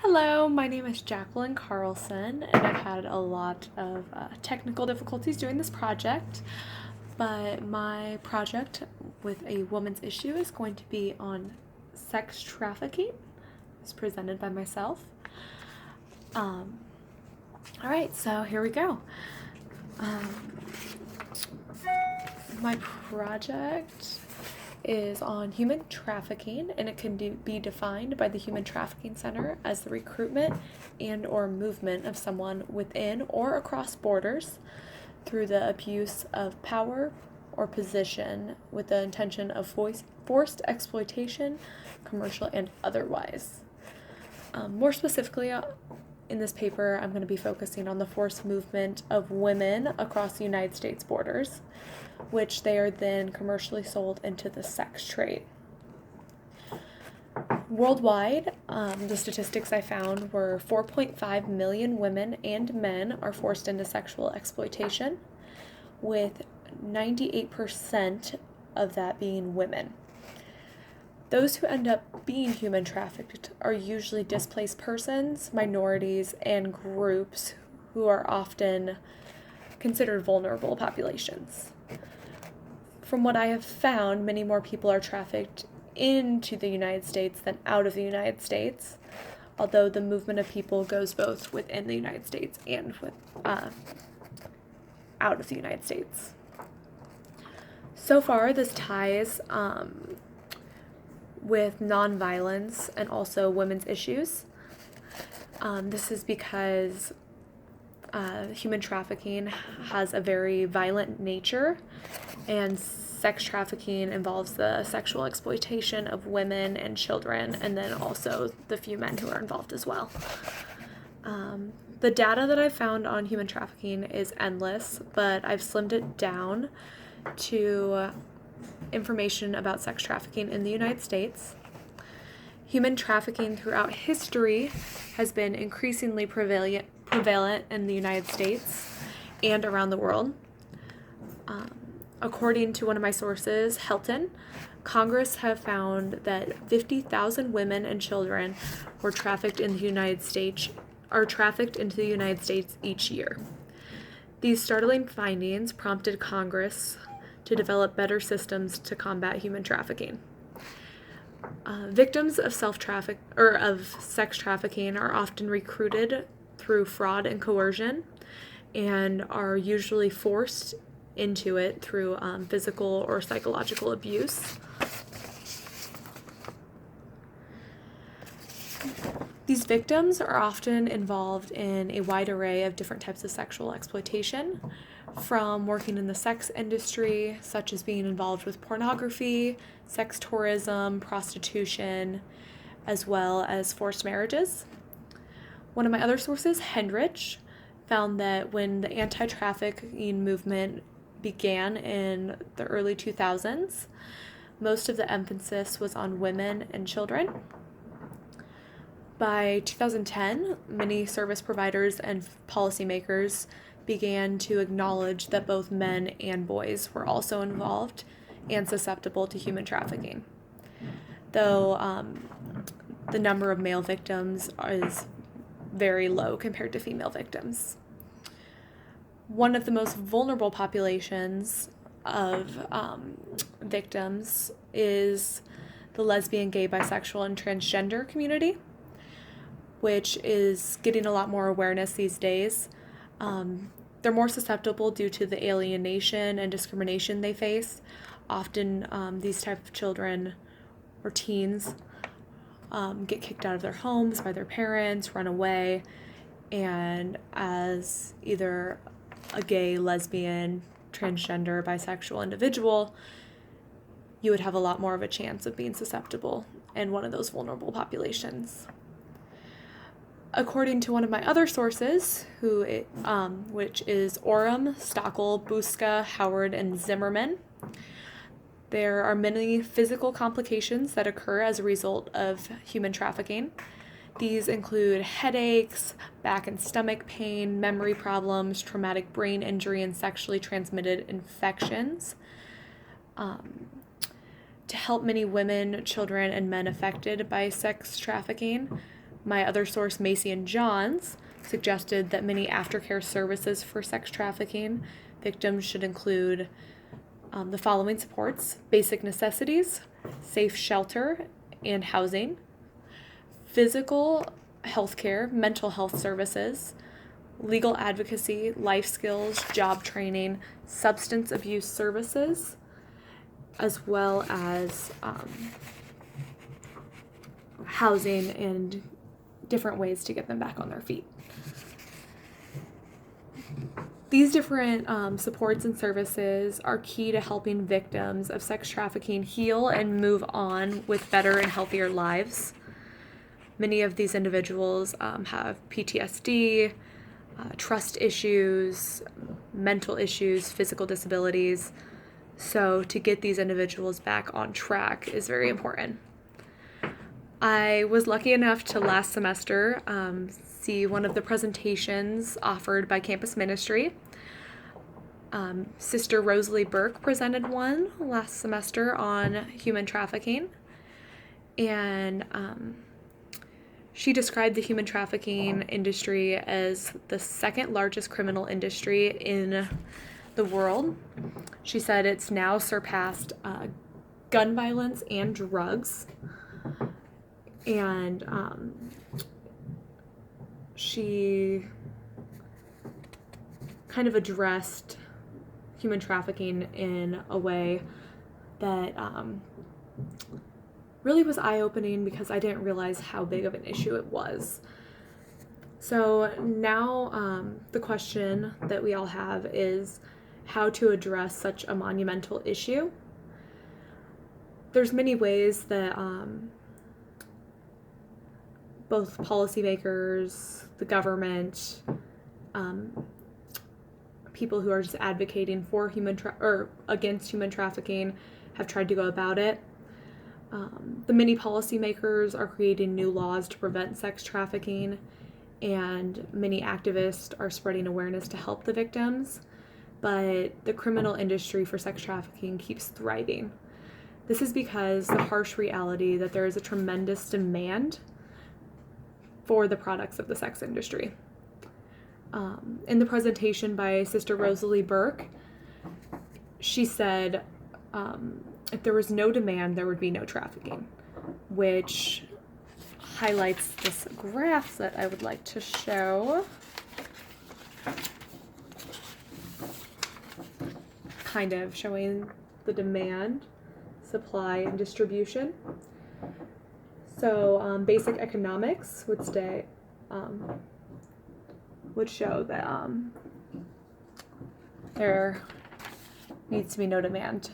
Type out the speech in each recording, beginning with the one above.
Hello, my name is Jacqueline Carlson, and I've had a lot of technical difficulties doing this project. But my project with a woman's issue is going to be on sex trafficking. It's presented by myself. Um, all right, so here we go. My project is on human trafficking, and it can be defined by the Human Trafficking Center as the recruitment and or movement of someone within or across borders through the abuse of power or position with the intention of forced exploitation, commercial and otherwise. More specifically, in this paper, I'm going to be focusing on the forced movement of women across the United States borders, which they are then commercially sold into the sex trade. Worldwide, the statistics I found were 4.5 million women and men are forced into sexual exploitation, with 98% of that being women. Those who end up being human trafficked are usually displaced persons, minorities, and groups who are often considered vulnerable populations. From what I have found, many more people are trafficked into the United States than out of the United States, although the movement of people goes both within the United States and out of the United States. So far, this ties with nonviolence and also women's issues. This is because human trafficking has a very violent nature, and sex trafficking involves the sexual exploitation of women and children, and then also the few men who are involved as well. The data that I've found on human trafficking is endless, but I've slimmed it down to information about sex trafficking in the United States. Human trafficking throughout history has been increasingly prevalent in the United States and around the world. According to one of my sources, Helton, Congress have found that 50,000 women and children were trafficked in the United States into the United States each year. These startling findings prompted Congress to develop better systems to combat human trafficking. Victims of sex trafficking are often recruited through fraud and coercion, and are usually forced into it through physical or psychological abuse. These victims are often involved in a wide array of different types of sexual exploitation, from working in the sex industry, such as being involved with pornography, sex tourism, prostitution, as well as forced marriages. One of my other sources, Hendrich, found that when the anti-trafficking movement began in the early 2000s, most of the emphasis was on women and children. By 2010, many service providers and policymakers began to acknowledge that both men and boys were also involved and susceptible to human trafficking, though the number of male victims is very low compared to female victims. One of the most vulnerable populations of victims is the lesbian, gay, bisexual, and transgender community, which is getting a lot more awareness these days. They're more susceptible due to the alienation and discrimination they face. Often these type of children or teens get kicked out of their homes by their parents, run away, and as either a gay, lesbian, transgender, bisexual individual, you would have a lot more of a chance of being susceptible in one of those vulnerable populations. According to one of my other sources, which is Orme, Stockel, Buska, Howard, and Zimmerman, there are many physical complications that occur as a result of human trafficking. These include headaches, back and stomach pain, memory problems, traumatic brain injury, and sexually transmitted infections. To help many women, children, and men affected by sex trafficking, My other source, Macy and Johns, suggested that many aftercare services for sex trafficking victims should include the following supports: basic necessities, safe shelter and housing, physical health care, mental health services, legal advocacy, life skills, job training, substance abuse services, as well as housing and different ways to get them back on their feet. These different supports and services are key to helping victims of sex trafficking heal and move on with better and healthier lives. Many of these individuals have PTSD, trust issues, mental issues, physical disabilities. So to get these individuals back on track is very important. I was lucky enough to last semester see one of the presentations offered by campus ministry. Sister Rosalie Burke presented one last semester on human trafficking, and she described the human trafficking industry as the second largest criminal industry in the world. She said it's now surpassed gun violence and drugs. And she kind of addressed human trafficking in a way that really was eye-opening, because I didn't realize how big of an issue it was. So now the question that we all have is how to address such a monumental issue. There's many ways that both policymakers, the government, people who are just advocating for against human trafficking have tried to go about it. The many policymakers are creating new laws to prevent sex trafficking, and many activists are spreading awareness to help the victims, but the criminal industry for sex trafficking keeps thriving. This is because the harsh reality that there is a tremendous demand for the products of the sex industry. In the presentation by Sister Rosalie Burke, she said, if there was no demand, there would be no trafficking, which highlights this graph that I would like to show. Kind of showing the demand, supply, and distribution. So basic economics would show that there needs to be no demand.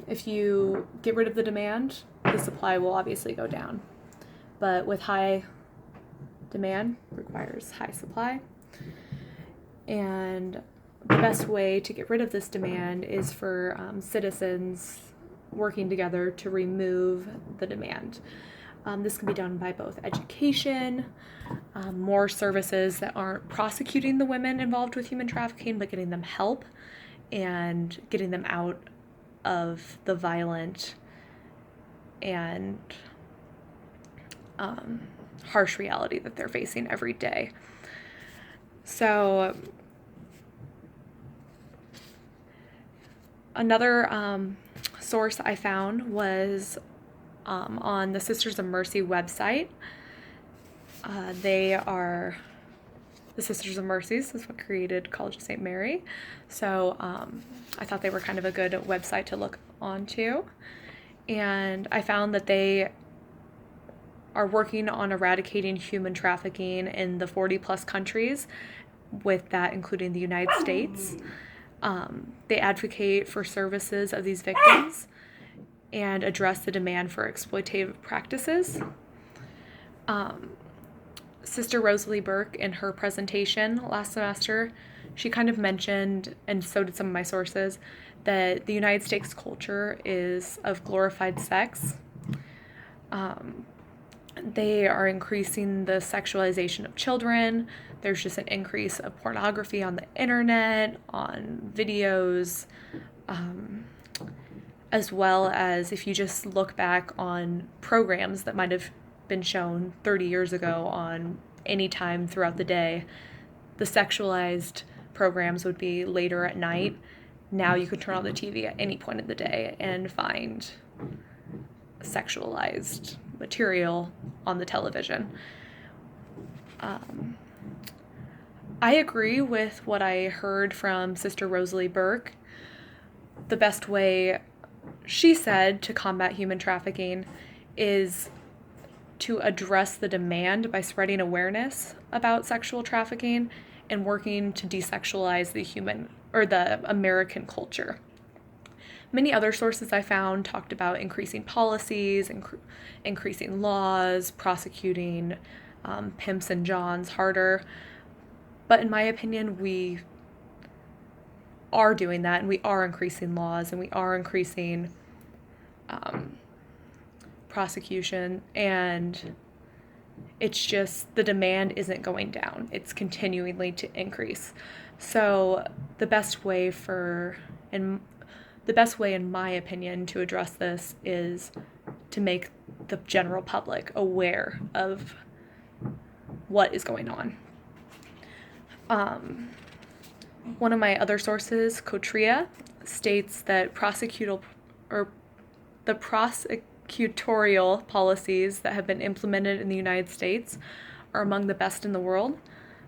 If you get rid of the demand, the supply will obviously go down. But with high demand requires high supply. And the best way to get rid of this demand is for citizens working together to remove the demand. This can be done by both education, more services that aren't prosecuting the women involved with human trafficking, but getting them help and getting them out of the violent and harsh reality that they're facing every day. So another source I found was on the Sisters of Mercy website. They are the Sisters of Mercies is what created College of St. Mary. So I thought they were kind of a good website to look onto. And I found that they are working on eradicating human trafficking in the 40 plus countries, with that including the United States. They advocate for services of these victims and address the demand for exploitative practices. Sister Rosalie Burke, in her presentation last semester, she kind of mentioned, and so did some of my sources, that the United States culture is of glorified sex. They are increasing the sexualization of children. There's just an increase of pornography on the internet, on videos, as well as if you just look back on programs that might have been shown 30 years ago on any time throughout the day. The sexualized programs would be later at night. Now you could turn on the TV at any point of the day and find sexualized material on the television. I agree with what I heard from Sister Rosalie Burke. The best way, she said, to combat human trafficking is to address the demand by spreading awareness about sexual trafficking and working to desexualize the American culture. Many other sources I found talked about increasing policies, increasing laws, prosecuting pimps and johns harder. But in my opinion, we are doing that, and we are increasing laws, and we are increasing prosecution, and it's just the demand isn't going down. It's continually to increase. So the best way in my opinion to address this is to make the general public aware of what is going on. One of my other sources, Kotria, states that the prosecutorial policies that have been implemented in the United States are among the best in the world,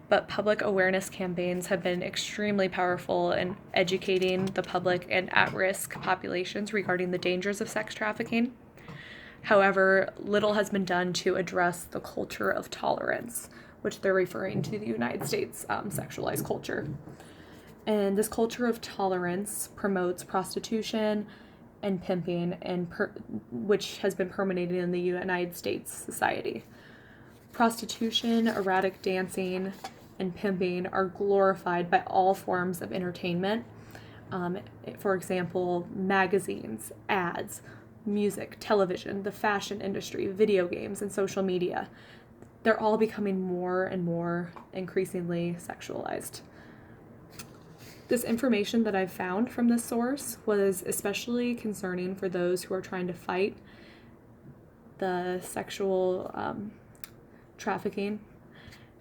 but public awareness campaigns have been extremely powerful in educating the public and at-risk populations regarding the dangers of sex trafficking. However, little has been done to address the culture of tolerance, which they're referring to the United States sexualized culture. And this culture of tolerance promotes prostitution and pimping, which has been permeated in the United States society. Prostitution, erratic dancing, and pimping are glorified by all forms of entertainment. For example, magazines, ads, music, television, the fashion industry, video games, and social media. They're all becoming more and more increasingly sexualized. This information that I've found from this source was especially concerning for those who are trying to fight the sexual trafficking,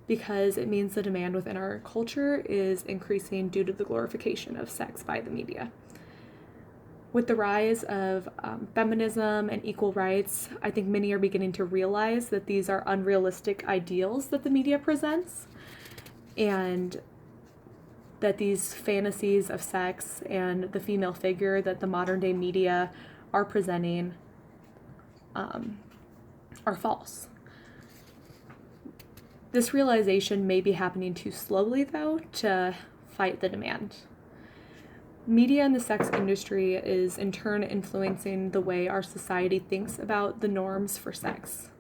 because it means the demand within our culture is increasing due to the glorification of sex by the media. With the rise of feminism and equal rights, I think many are beginning to realize that these are unrealistic ideals that the media presents, and that these fantasies of sex and the female figure that the modern day media are presenting are false. This realization may be happening too slowly, though, to fight the demand. Media in the sex industry is in turn influencing the way our society thinks about the norms for sex.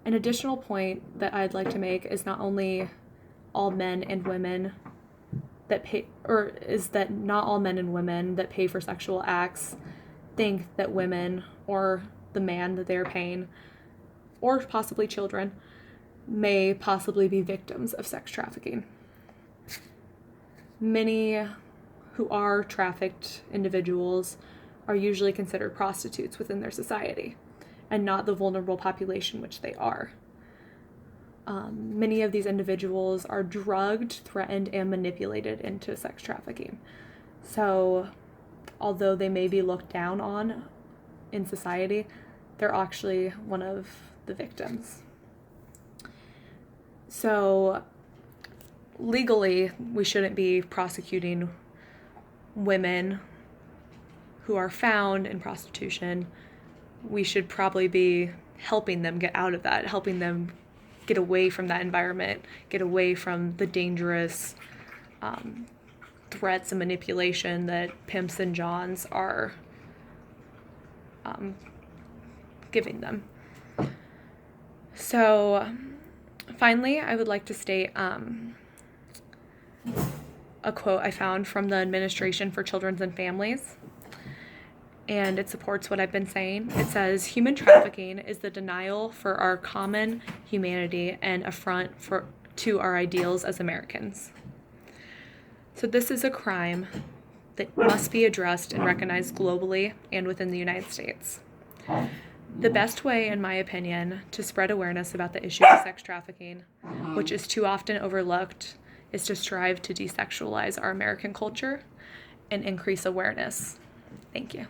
An additional point that I'd like to make is not only all men and women that pay, or is that not all men and women that pay for sexual acts think that women or the man that they're paying, or possibly children, may possibly be victims of sex trafficking. Many who are trafficked individuals are usually considered prostitutes within their society, and not the vulnerable population which they are. Many of these individuals are drugged, threatened, and manipulated into sex trafficking. So, although they may be looked down on in society, they're actually one of the victims. So, legally, we shouldn't be prosecuting women who are found in prostitution. We should probably be helping them get out of that, helping them get away from that environment, get away from the dangerous threats and manipulation that pimps and johns are giving them. So, finally, I would like to state a quote I found from the Administration for Children and Families, and it supports what I've been saying. It says, "Human trafficking is the denial for our common humanity and affront to our ideals as Americans." So this is a crime that must be addressed and recognized globally and within the United States. The best way, in my opinion, to spread awareness about the issue of sex trafficking, which is too often overlooked, is to strive to desexualize our American culture and increase awareness. Thank you.